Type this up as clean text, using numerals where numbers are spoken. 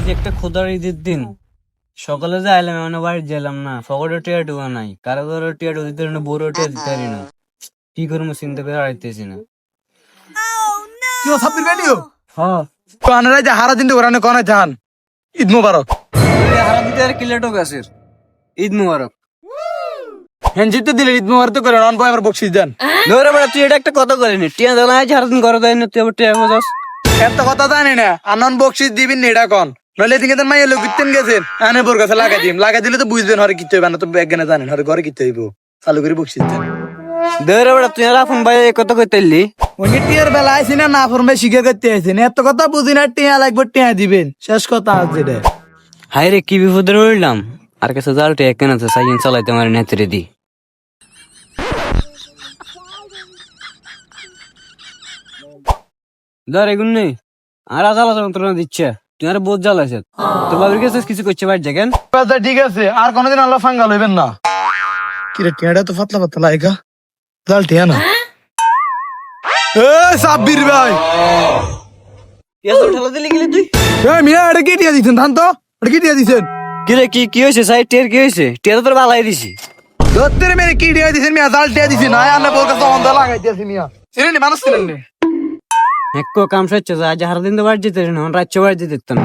আজ একটা খোদার ঈদের দিন সকালে যে আইলাম এমন বাড়ি গেলাম না ফকটে টিয়া ডুবা নাই কারো কারো টিয়া দিতে না বড় টিয়া দিতে পারি না কি করবো চিন্তা করে আইতেছি না কি সাব্বির বেলিও হ্যাঁ তো আনারা যে হারা দিন ওরানে কোন জান ঈদ মোবারক হারা দিতে আর কিলেটো গাছের ঈদ মুবারক হেন জিতে দিলে ঈদ মোবারক তো করে নন বয় আবার বকশিস দেন ধরে বেড়া তুই এটা একটা কথা করিনি টিয়া দেওয়া আজ হারা দিন ঘরে দেয় না তুই আবার টিয়া বোঝাস এত কথা জানি না আনন বকশিস দিবিন না এটা কোন নইলে দিকে তোর মাইয়া লোক কিতেন গেছেন আনে বোর কাছে লাগাই দিলে তো বুঝবেন হরে কিতে হইবে না তো ব্যাগনে জানেন হরে ঘরে কিতে হইব চালু করে বকশিস দেন ধরে বেড়া তুই আর আপন ভাই এই কথা কইতে এলি ওই টিয়ার বেলা আইছি না না ফরমে শিখে করতে আইছেন এত কথা বুঝি না টিয়া লাগবে টিয়া দিবেন শেষ কথা আছে রে হাই রে কি বিপদে রইলাম আর কাছে জাল টিয়া কেন আছে সাইকেল চালাইতে মারি নেতরে দি ধর এগুন নেই আর আজালা যন্ত্রণা দিচ্ছে তুই আর বোধ জ্বালাইছে তোর বাবির কাছে কিছু করছে বাড়ি দেখেন আচ্ছা ঠিক আছে আর কোনোদিন আল্লাহ ফাঙ্গা লইবেন না কি রে টিয়াটা তো পাতলা পাতলা লাগা জাল টিয়া না এ সাব্বির ভাই ঠেলা দিলি গেলি তুই এ মিয়া এটা কি টিয়া দিছেন ধান তো এটা কি টিয়া দিছেন কি রে কি হয়েছে সাই টিয়ার কি হয়েছে টিয়া তো তোর বালাই দিছি ধরতে মেরে কি টিয়া দিছেন মিয়া জাল টিয়া দিছেন আয় আন্না বোর কাছে অন্ধ লাগাই দিয়েছি মিয়া চিনেন মানুষ চিনেন নি এক কাম সারছে আজ হারা দিন তো বাড়ি যেতে না রাজ্য বাড়ি যেতে না